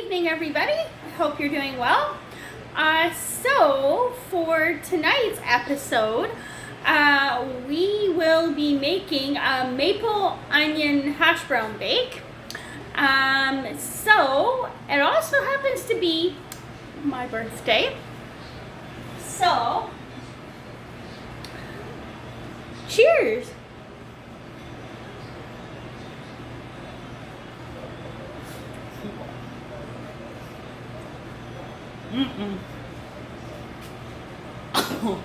evening, everybody. I hope you're doing well. So for tonight's episode, we will be making a maple onion hash brown bake. So it also happens to be my birthday. So, cheers. Oh.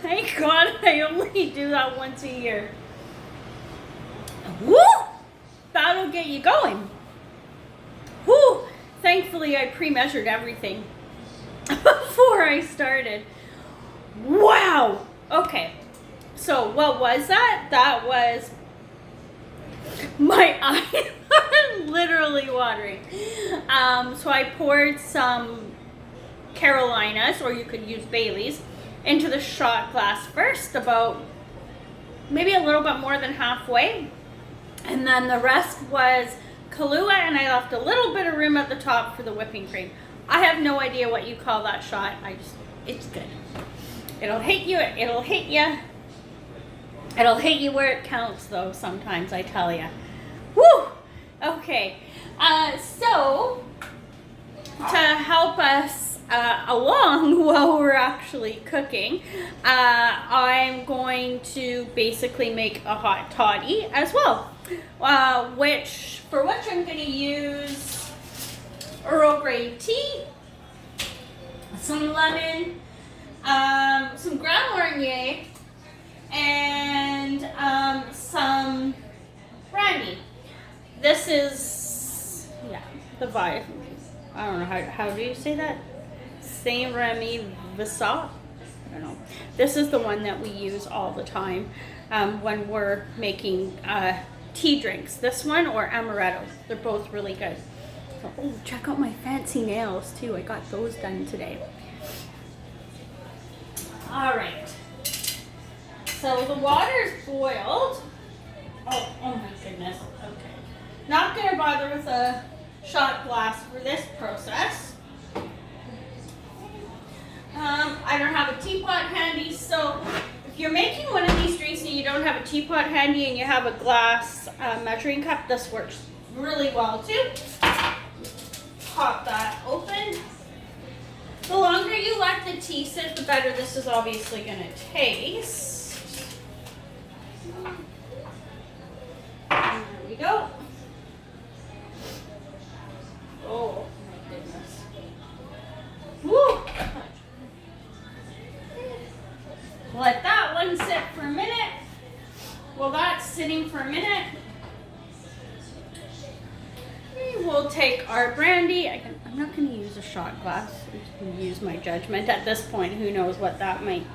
Thank God I only do that once a year. Woo! That'll get you going. Woo! Thankfully, I pre-measured everything before I started. Wow! Okay, so what was that? That was my eyes are literally watering. So I poured some Carolinas, or you could use Bailey's, into the shot glass first, about maybe a little bit more than halfway. And then the rest was Kahlua, and I left a little bit of room at the top for the whipping cream. I have no idea what you call that shot. It's good. It'll hit you, it'll hit you. It'll hit you where it counts, though, sometimes, I tell you. Woo! Okay, so to help us along while we're actually cooking, I'm going to basically make a hot toddy as well, which I'm going to use Earl Grey tea, some lemon, some Grand Marnier, and some brandy. This is, the vibe. I don't know, how do you say that? Saint Remy Visat? I don't know. This is the one that we use all the time when we're making tea drinks. This one or amaretto. They're both really good. So, oh, check out my fancy nails too. I got those done today. All right. So the water's boiled. Oh my goodness. Okay. Not gonna bother with a shot glass for this process. I don't have a teapot handy, so if you're making one of these drinks and you don't have a teapot handy and you have a glass measuring cup, this works really well too. Pop that open. The longer you let the tea sit, the better this is obviously going to taste. There we go. Oh my goodness. Woo! Let that one sit for a minute. While that's sitting for a minute, we'll take our brandy. I'm not going to use a shot glass. I'm just going to use my judgment at this point. Who knows what that might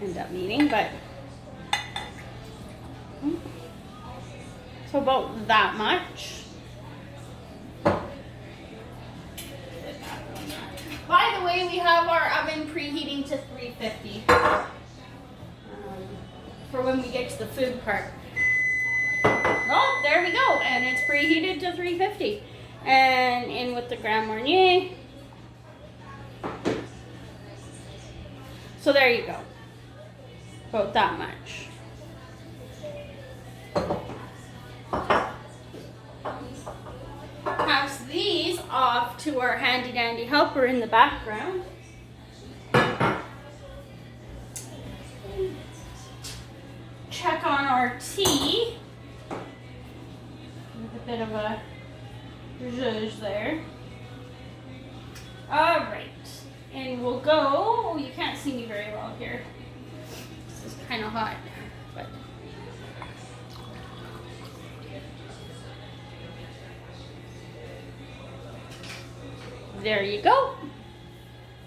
end up meaning, but so about that much. By the way, we have our oven preheating to 350 for when we get to the food part. Oh, there we go, and it's preheated to 350. And in with the Grand Marnier. So there you go. About that much. Pass these off to our handy dandy helper in the background. Check on our tea. With a bit of a zhuzh there. All right, and we'll go. Oh, you can't see me very well here. This is kind of hot, but there you go.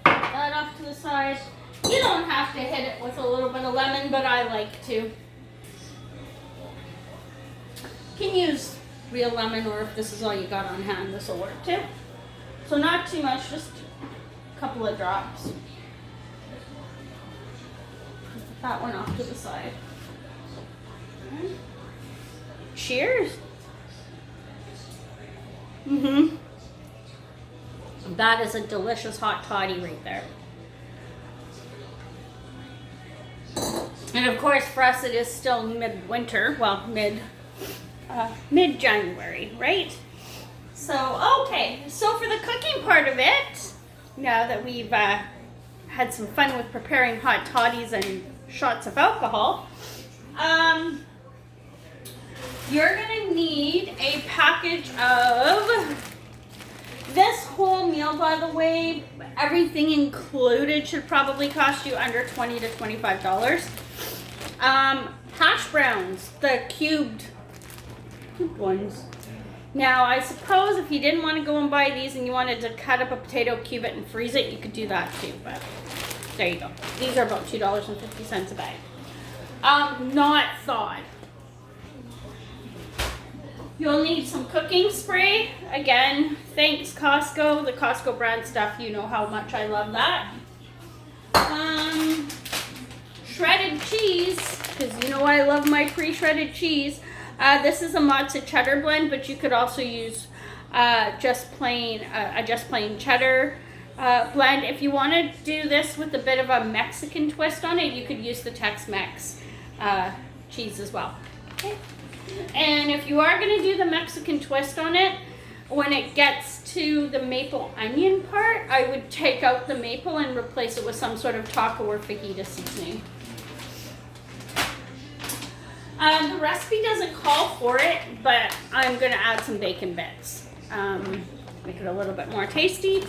Put that off to the side. You don't have to hit it with a little bit of lemon, but I like to. You can use real lemon, or if this is all you got on hand, this will work too. So not too much, just a couple of drops. Put that one off to the side. Cheers. Mm-hmm. That is a delicious hot toddy right there. And of course, for us, it is still mid-winter. Well, mid-January, right? So, okay. So for the cooking part of it, now that we've had some fun with preparing hot toddies and shots of alcohol, you're gonna need a package of this whole meal. By the way, everything included should probably cost you under $20 to $25. Hash browns, the cubed ones. Now, I suppose if you didn't want to go and buy these and you wanted to cut up a potato, cube it, and freeze it, you could do that too, but there you go. These are about $2.50 a bag. Not thawed. You'll need some cooking spray. Again, thanks Costco. The Costco brand stuff, you know how much I love that. Shredded cheese, because you know I love my pre-shredded cheese. This is a mozza cheddar blend, but you could also use just plain cheddar blend. If you want to do this with a bit of a Mexican twist on it, you could use the Tex-Mex cheese as well. Okay. And if you are going to do the Mexican twist on it, when it gets to the maple onion part, I would take out the maple and replace it with some sort of taco or fajita seasoning. The recipe doesn't call for it, but I'm going to add some bacon bits. Make it a little bit more tasty.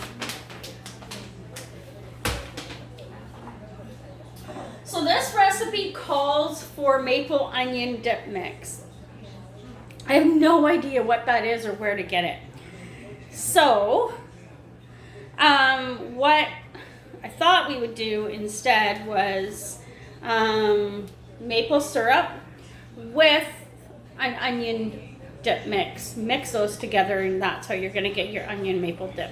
So this recipe calls for maple onion dip mix. I have no idea what that is or where to get it. So, what I thought we would do instead was maple syrup with an onion dip mix. Mix those together, and that's how you're going to get your onion maple dip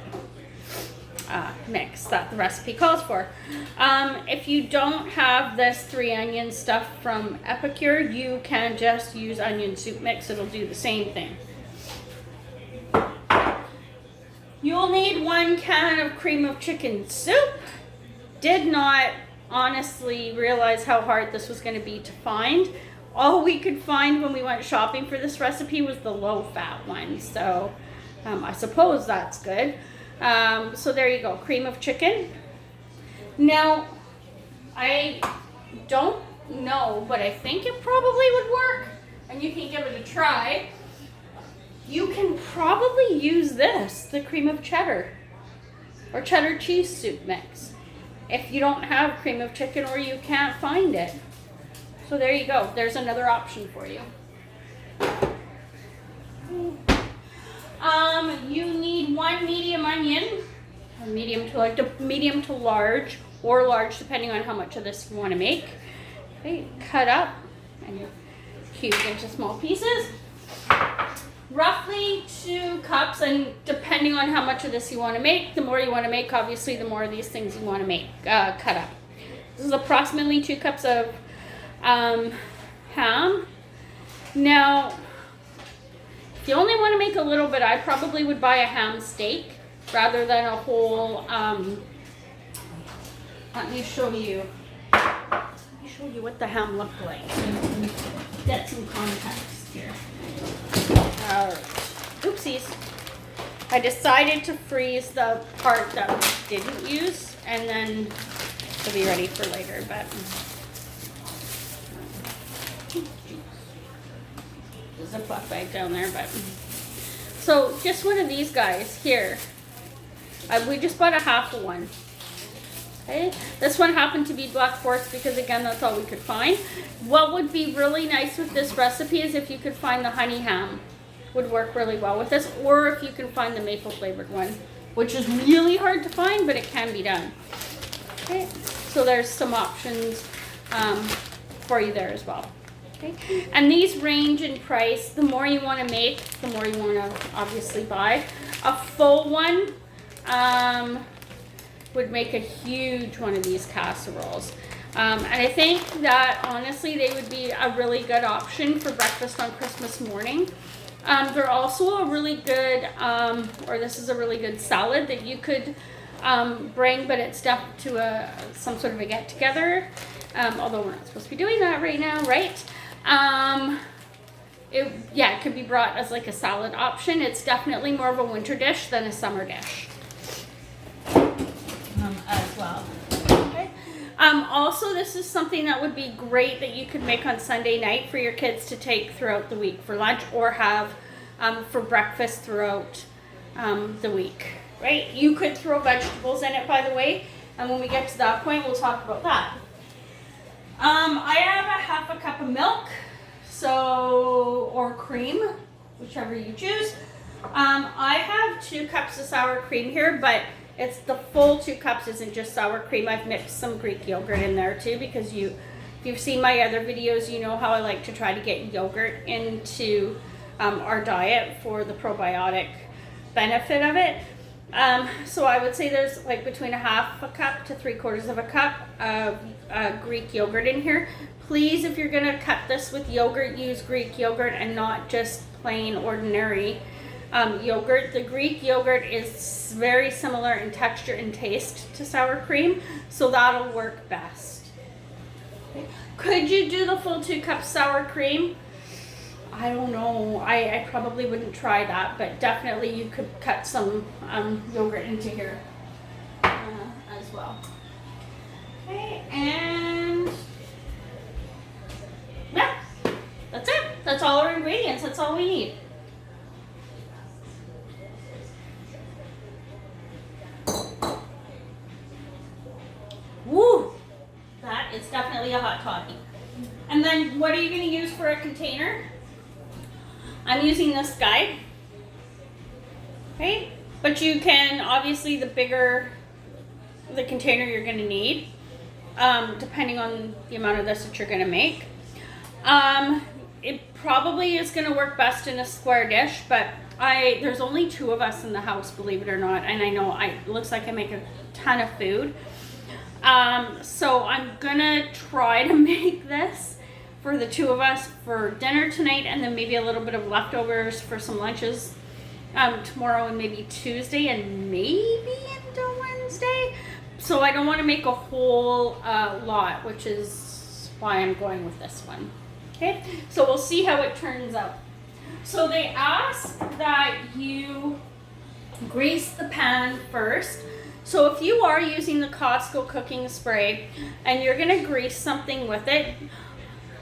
mix that the recipe calls for. If you don't have this 3 onion stuff from Epicure, you can just use onion soup mix. It'll do the same thing. You'll need 1 can of cream of chicken soup. Did not honestly realize how hard this was going to be to find. All we could find when we went shopping for this recipe was the low-fat one, so I suppose that's good. So there you go, cream of chicken. Now, I don't know, but I think it probably would work, and you can give it a try. You can probably use this, the cream of cheddar, or cheddar cheese soup mix, if you don't have cream of chicken or you can't find it. So there you go, there's another option for you. You need 1 medium onion, medium to large, or large depending on how much of this you want to make. Okay, cut up and cube into small pieces. Roughly 2 cups, and depending on how much of this you want to make, the more you want to make, obviously, the more of these things you want to make, cut up. This is approximately 2 cups of ham. Now, if you only want to make a little bit, I probably would buy a ham steak rather than a whole, let me show you what the ham looked like so you can get some context here. Oopsies. I decided to freeze the part that we didn't use and then to be ready for later, but there's a Ziploc bag down there, but so just one of these guys here. We just bought a half of one. Okay, this one happened to be Black Forest because again that's all we could find. What would be really nice with this recipe is if you could find the honey ham, would work really well with this, or if you can find the maple flavored one, which is really hard to find, but it can be done. Okay, so there's some options for you there as well. Okay, and these range in price. The more you want to make, the more you want to obviously buy. A full one would make a huge one of these casseroles. And I think that honestly they would be a really good option for breakfast on Christmas morning. They're also a really good, or this is a really good salad that you could bring, but it's stuff to some sort of a get-together. Although we're not supposed to be doing that right now, right? It could be brought as like a salad option. It's definitely more of a winter dish than a summer dish as well. Okay. Also, this is something that would be great that you could make on Sunday night for your kids to take throughout the week for lunch, or have for breakfast throughout the week, right? You could throw vegetables in it, by the way, and when we get to that point, we'll talk about that. I have a half a cup of milk, or cream, whichever you choose. I have 2 cups of sour cream here, but it's the full 2 cups, isn't just sour cream. I've mixed some Greek yogurt in there too, because if you've seen my other videos, you know how I like to try to get yogurt into our diet for the probiotic benefit of it. So I would say there's like between a half a cup to 3/4 of a cup of Greek yogurt in here. Please, if you're gonna cut this with yogurt, use Greek yogurt and not just plain ordinary yogurt. The Greek yogurt is very similar in texture and taste to sour cream, so that'll work best. Okay. Could you do the full 2 cups sour cream? I don't know. I probably wouldn't try that, but definitely you could cut some yogurt into here as well. Okay, and yeah, that's it. That's all our ingredients. That's all we need. Woo! That is definitely a hot toddy. And then what are you going to use for a container? I'm using this guy. Okay? But you can, obviously, the bigger the container you're going to need, depending on the amount of this that you're going to make. It probably is going to work best in a square dish, but there's only 2 of us in the house, believe it or not, and I know it looks like I make a ton of food. So I'm gonna try to make this for the 2 of us for dinner tonight, and then maybe a little bit of leftovers for some lunches tomorrow and maybe Tuesday and maybe into Wednesday. So I don't want to make a whole lot, which is why I'm going with this one. Okay, so we'll see how it turns out. So they ask that you grease the pan first. So if you are using the Costco cooking spray and you're going to grease something with it,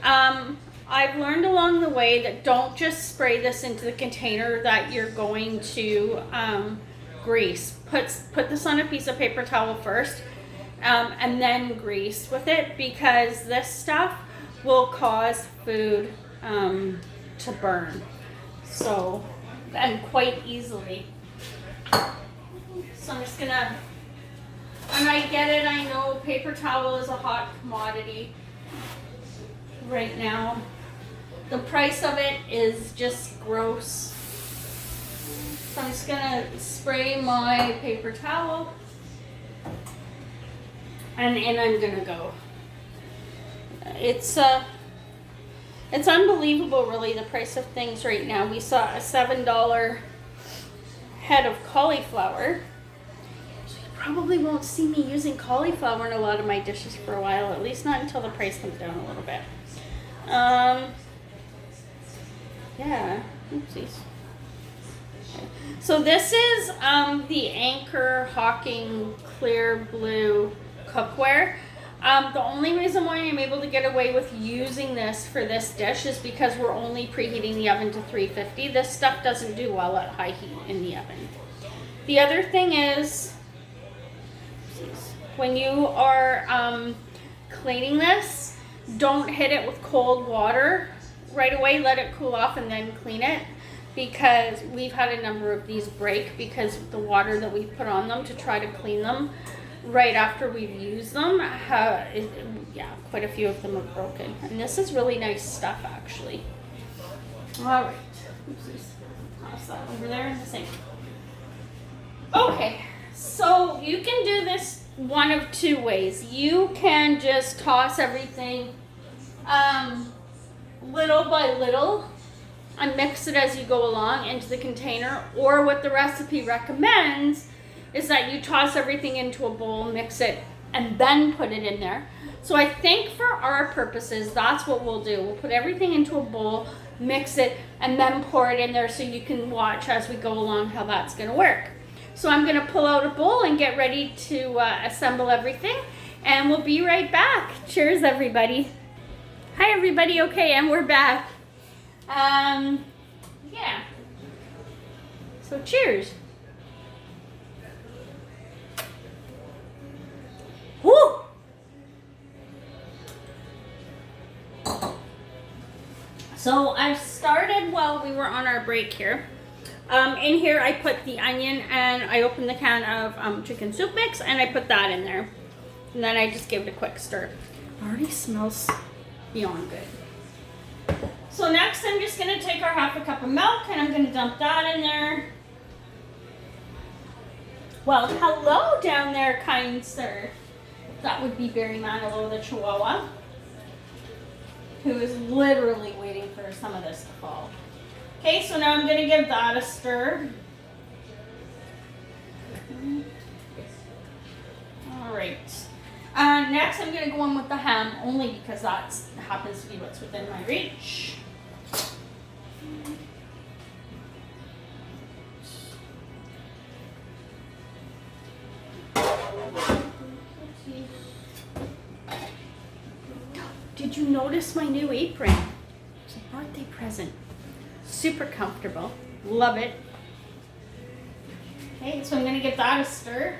I've learned along the way that don't just spray this into the container that you're going to grease. Put this on a piece of paper towel first and then grease with it, because this stuff will cause food to burn. So, and quite easily. So I'm just gonna, and I get it, I know paper towel is a hot commodity right now. The price of it is just gross. So I'm just gonna spray my paper towel and I'm gonna go. It's unbelievable, really, the price of things right now. We saw a $7 head of cauliflower. So you probably won't see me using cauliflower in a lot of my dishes for a while, at least not until the price comes down a little bit. Yeah, oopsies. Okay. So this is the Anchor Hawking Clear Blue cookware. The only reason why I'm able to get away with using this for this dish is because we're only preheating the oven to 350. This stuff doesn't do well at high heat in the oven. The other thing is, when you are cleaning this, don't hit it with cold water right away. Let it cool off and then clean it, because we've had a number of these break because the water that we put on them to try to clean them right after we've used them, quite a few of them have broken. And this is really nice stuff, actually. All right, toss that over there in the sink. Okay, so you can do this one of 2 ways. You can just toss everything little by little and mix it as you go along into the container, or what the recipe recommends is that you toss everything into a bowl, mix it, and then put it in there. So I think for our purposes, that's what we'll do. We'll put everything into a bowl, mix it, and then pour it in there so you can watch as we go along how that's gonna work. So I'm gonna pull out a bowl and get ready to assemble everything, and we'll be right back. Cheers, everybody. Hi, everybody. Okay, and we're back. Yeah. So cheers. Woo! So I've started while we were on our break here. In here I put the onion, and I opened the can of chicken soup mix, and I put that in there. And then I just give it a quick stir. It already smells beyond good. So next I'm just going to take our half a cup of milk, and I'm going to dump that in there. Well, hello down there, kind sir. That would be Barry Manilow, the Chihuahua, who is literally waiting for some of this to fall. Okay, so now I'm going to give that a stir. All right. Next I'm going to go in with the ham, only because that happens to be what's within my reach. Did you notice my new apron? It's a birthday present. Super comfortable. Love it. Okay, so I'm going to give that a stir.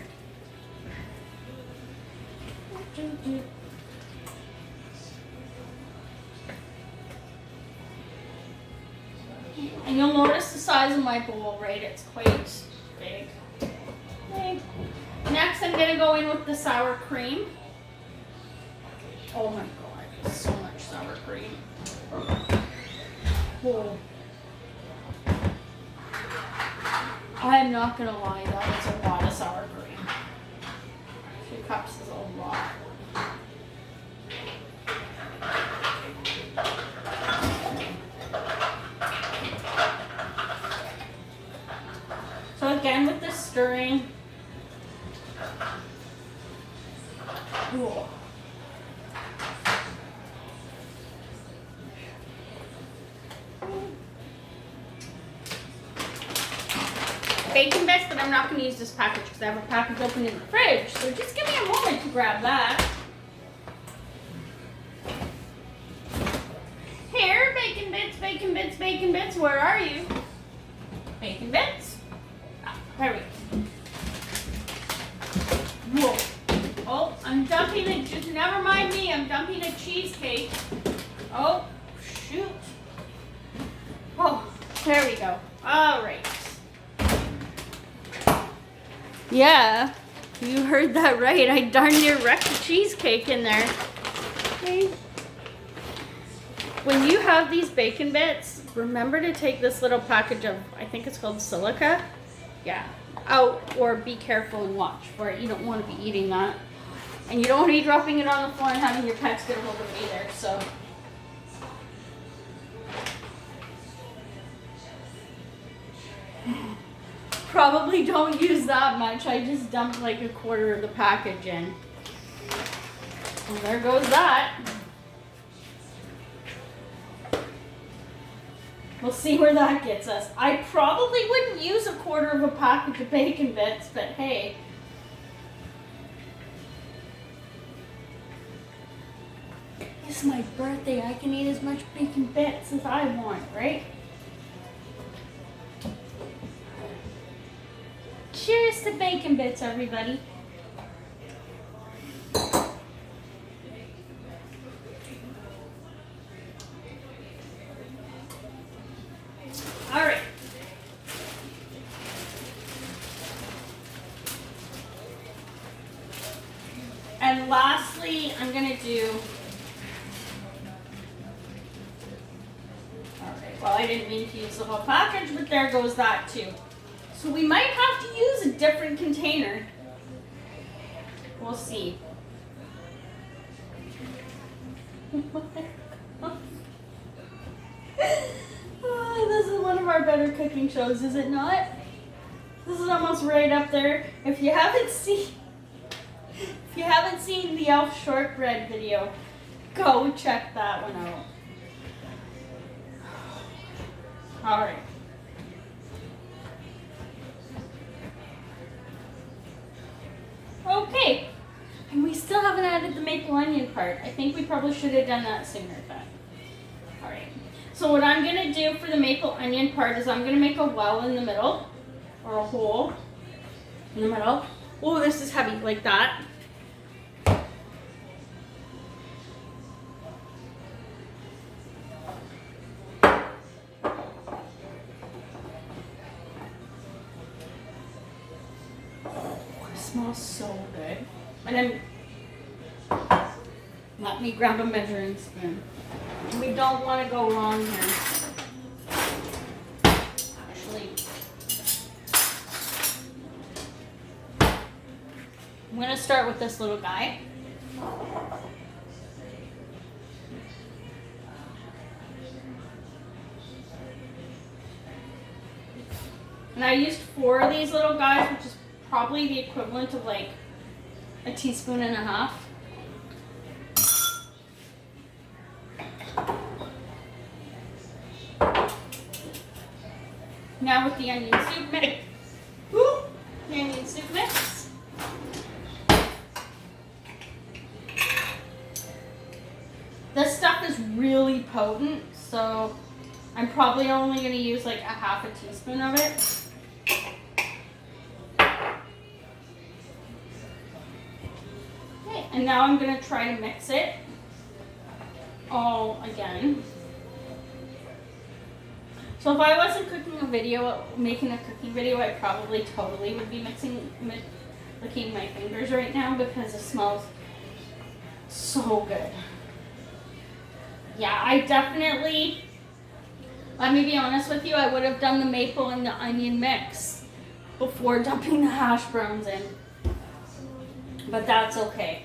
And you'll notice the size of my bowl, right? It's quite big. Okay. Next, I'm going to go in with the sour cream. Oh my God, so much sour cream. Whoa. I am not going to lie, that is a lot of sour cream. 2 cups is a lot. So again, with the stirring, whoa. Bacon bits, but I'm not going to use this package because I have a package open in the fridge. So just give me a moment to grab that. Here, bacon bits, bacon bits, bacon bits. Where are you? Bacon bits. Ah, there we go. Whoa. Oh, I'm dumping it. Just never mind me. I'm dumping a cheesecake. Oh, shoot. Oh, there we go. All right. Yeah, you heard that right. I darn near wrecked the cheesecake in there. Okay. When you have these bacon bits, remember to take this little package of, I think it's called silica. Yeah, out, or be careful and watch for it. You don't want to be eating that. And you don't want to be dropping it on the floor and having your pets get a hold of it either, so. Probably don't use that much. I just dumped like a quarter of the package in. Well, there goes that. We'll see where that gets us. I probably wouldn't use a quarter of a package of bacon bits, but hey. It's my birthday. I can eat as much bacon bits as I want, right? Cheers to bacon bits, everybody. All right. And lastly, I'm going to do, all right, well, I didn't mean to use the whole package, but there goes that too. So we might have to use a different container. We'll see. Oh, one of our better cooking shows, is it not? This is almost right up there. If you haven't seen the Elf shortbread video, go check that one out. All right. Okay. And we still haven't added the maple onion part. I think we probably should have done that sooner, but all right. So what I'm gonna do for the maple onion part is I'm gonna make a well in the middle, or a hole in the middle. Oh, this is heavy, like that. Smells so good. And then let me grab a measuring spoon. We don't want to go wrong here. Actually, I'm going to start with this little guy. And I used 4 of these little guys, which is probably the equivalent of like a teaspoon and a half. Now with the onion soup mix, the onion soup mix. This stuff is really potent, so I'm probably only going to use like a half a teaspoon of it. And now I'm going to try to mix it all again. So if I wasn't making a cooking video, I probably totally would be licking my fingers right now because it smells so good. Yeah, I definitely, let me be honest with you, I would have done the maple and the onion mix before dumping the hash browns in. But that's okay.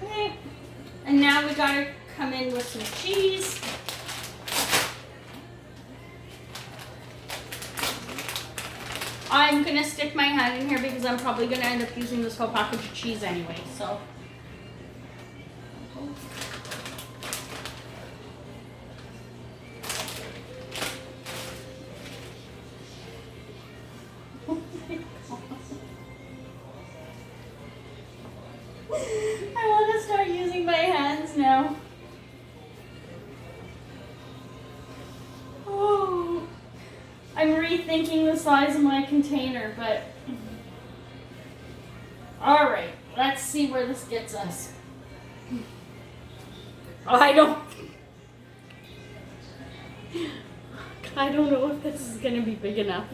Okay, and now we gotta come in with some cheese. I'm gonna stick my hand in here because I'm probably gonna end up using this whole package of cheese anyway, so. I want to start using my hands now. Oh, I'm rethinking the size of my container, but all right, let's see where this gets us. I don't know if this is going to be big enough.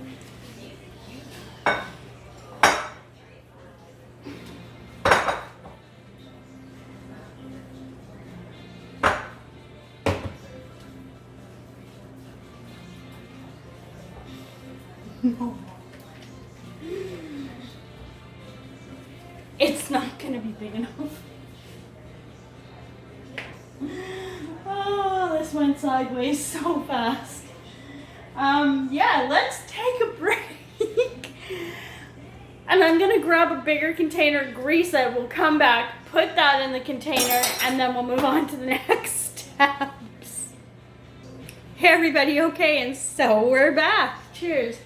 No. It's not going to be big enough. Oh, this went sideways so fast. Yeah, let's take a break. And I'm going to grab a bigger container, grease it, we'll come back, put that in the container, and then we'll move on to the next steps. Hey everybody, okay, and so we're back. Cheers.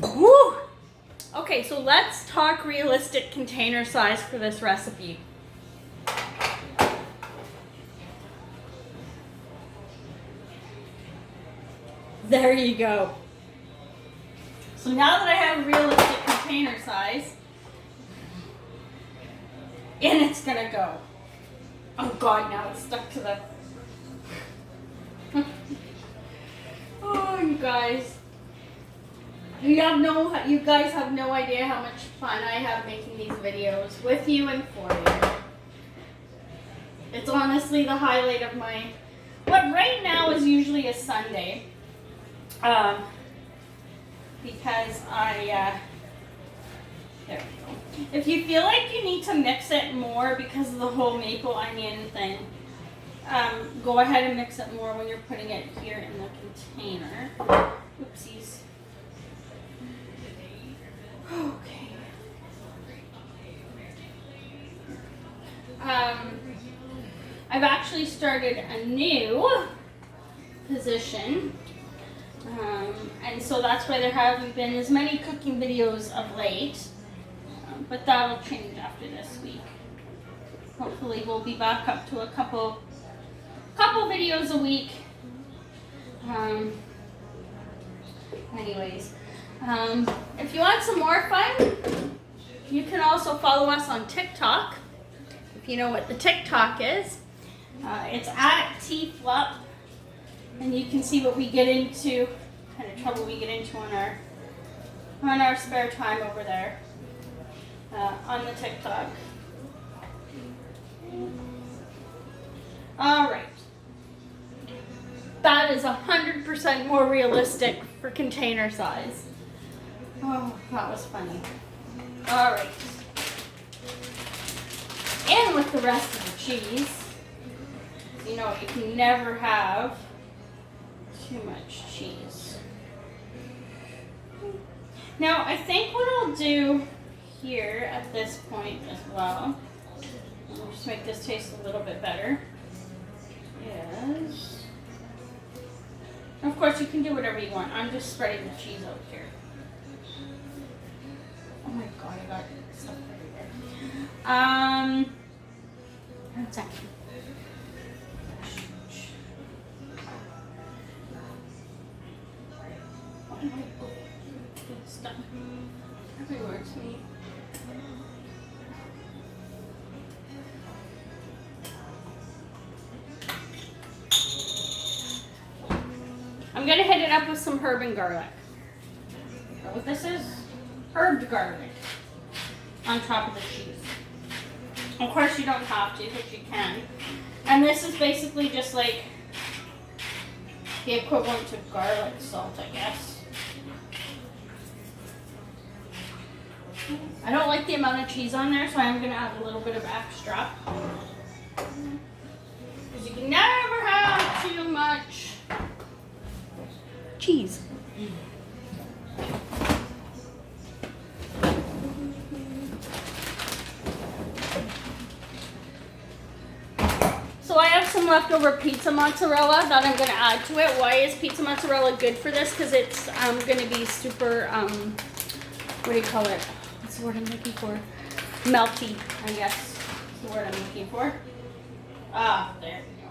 Woo! Okay, so let's talk realistic container size for this recipe. There you go. So now that I have a realistic container size, in it's gonna go. Oh God, now it's stuck to the... Oh, you guys. You guys have no idea how much fun I have making these videos with you and for you. It's honestly the highlight of my, what right now is usually a Sunday. Because there we go. If you feel like you need to mix it more because of the whole maple onion thing, go ahead and mix it more when you're putting it here in the container. Oopsies. Okay. I've actually started a new position. And so that's why there haven't been as many cooking videos of late. But that'll change after this week. Hopefully we'll be back up to a couple videos a week. Anyways, if you want some more fun, you can also follow us on TikTok. If you know what the TikTok is, it's at TFlup, and you can see what we get into, kind of trouble we get into on our spare time over there on the TikTok. All right. That is 100% more realistic for container size. Oh, that was funny. All right. And with the rest of the cheese, you know, you can never have too much cheese. Now, I think what I'll do here at this point as well, just make this taste a little bit better, is... Of course, you can do whatever you want. I'm just spreading the cheese out here. Oh my god, I got stuff everywhere. One second. Oh my god. It's stuck everywhere to me. I'm gonna hit it up with some herb and garlic. You know what this is? Herbed garlic on top of the cheese. Of course you don't have to, but you can. And this is basically just like the equivalent to garlic salt, I guess. I don't like the amount of cheese on there, so I'm gonna add a little bit of extra. Because you can never have too much cheese. So I have some leftover pizza mozzarella that I'm going to add to it. Why is pizza mozzarella good for this? Because it's going to be super, what do you call it? What's the word I'm looking for? Melty, I guess. That's the word I'm looking for. Ah, there we go.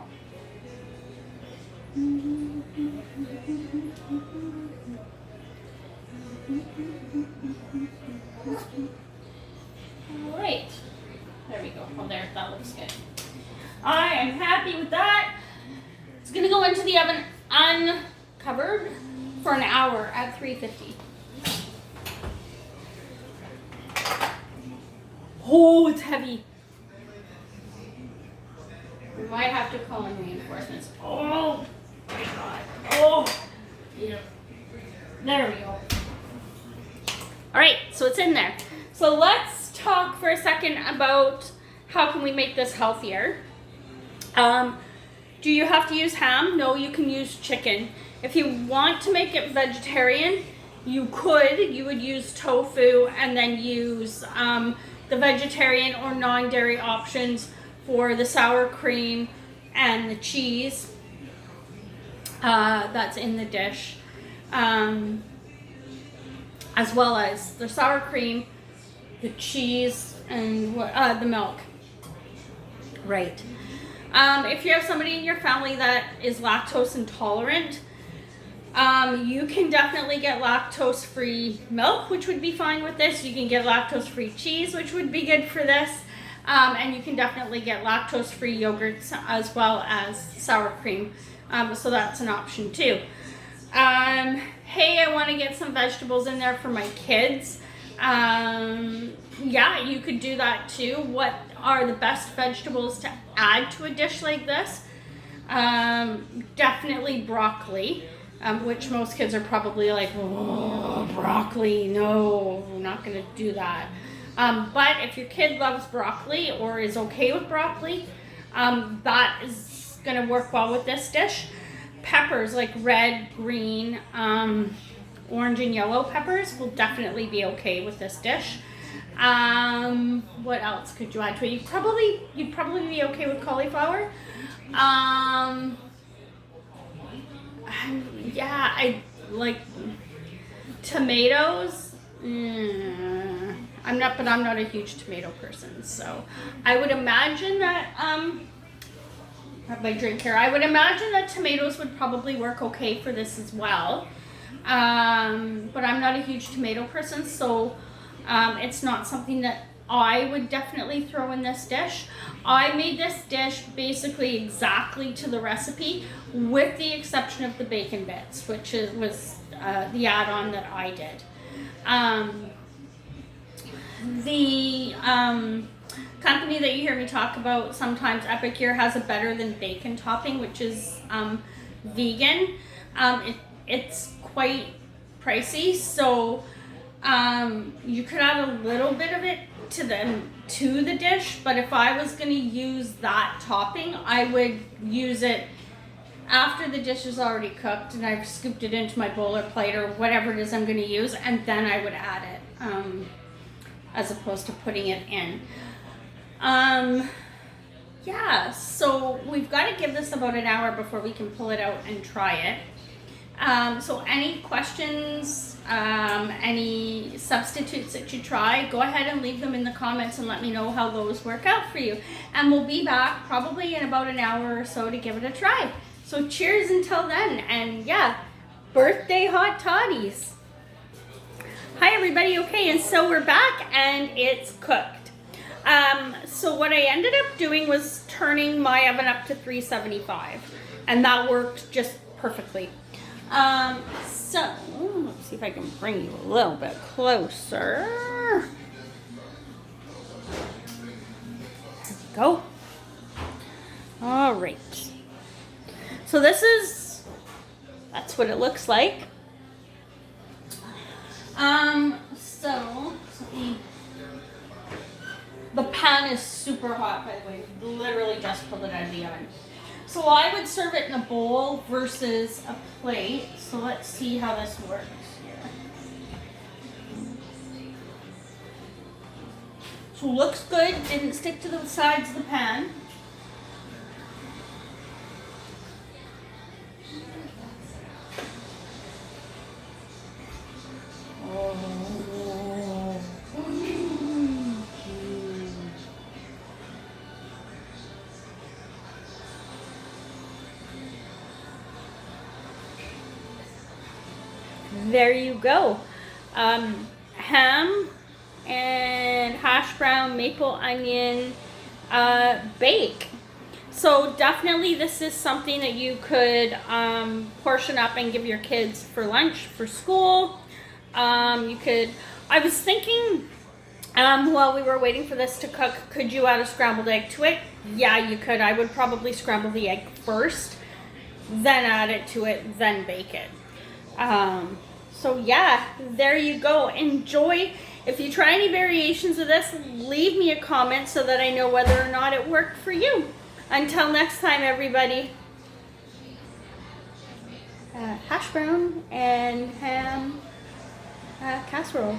All right, there we go. Oh, there, that looks good. I am happy with that. It's gonna go into the oven uncovered for an hour at 350. Oh, it's heavy. We might have to call in reinforcements. Oh my god. Oh, yeah. There we go. All right, so it's in there. So let's talk for a second about how can we make this healthier. Do you have to use ham? No, you can use chicken. If you want to make it vegetarian, you would use tofu and then use the vegetarian or non-dairy options for the sour cream and the cheese that's in the dish, as well as the sour cream, the cheese, and the milk. Right. If you have somebody in your family that is lactose intolerant, you can definitely get lactose-free milk, which would be fine with this. You can get lactose-free cheese, which would be good for this. And you can definitely get lactose-free yogurts as well as sour cream. So that's an option too. Hey, I want to get some vegetables in there for my kids. Yeah, you could do that too. What are the best vegetables to add to a dish like this? Definitely broccoli, which most kids are probably like, oh, broccoli, no, we're not going to do that. But if your kid loves broccoli or is okay with broccoli, that is going to work well with this dish. Peppers like red, green, orange and yellow peppers will definitely be okay with this dish. What else could you add to it? You'd probably be okay with cauliflower. Yeah, I like tomatoes. I'm not a huge tomato person, so I would imagine that have my drink here. I would imagine that tomatoes would probably work okay for this as well. But I'm not a huge tomato person, so it's not something that I would definitely throw in this dish. I made this dish basically exactly to the recipe, with the exception of the bacon bits, which was the add-on that I did. The company that you hear me talk about sometimes, Epicure, has a better than bacon topping, which is vegan. It's quite pricey, so you could add a little bit of it to the dish, but if I was going to use that topping, I would use it after the dish is already cooked and I've scooped it into my bowl or plate or whatever it is I'm going to use, and then I would add it, as opposed to putting it in. Yeah, so we've got to give this about an hour before we can pull it out and try it. So any questions, any substitutes that you try, go ahead and leave them in the comments and let me know how those work out for you. And we'll be back probably in about an hour or so to give it a try. So cheers until then, and yeah, birthday hot toddies. Hi everybody, okay, and so we're back and it's cooked. So what I ended up doing was turning my oven up to 375, and that worked just perfectly. So let's see if I can bring you a little bit closer. There we go. All right. So that's what it looks like. So the pan is super hot, by the way. Literally just pulled it out of the oven. So I would serve it in a bowl versus a plate. So let's see how this works here. So looks good, didn't stick to the sides of the pan. There you go. Ham and hash brown maple onion bake. So definitely this is something that you could portion up and give your kids for lunch, for school. I was thinking while we were waiting for this to cook, could you add a scrambled egg to it? Yeah, you could. I would probably scramble the egg first, then add it to it, then bake it. So yeah, there you go. Enjoy. If you try any variations of this, leave me a comment so that I know whether or not it worked for you. Until next time, everybody. Hash brown and ham casserole.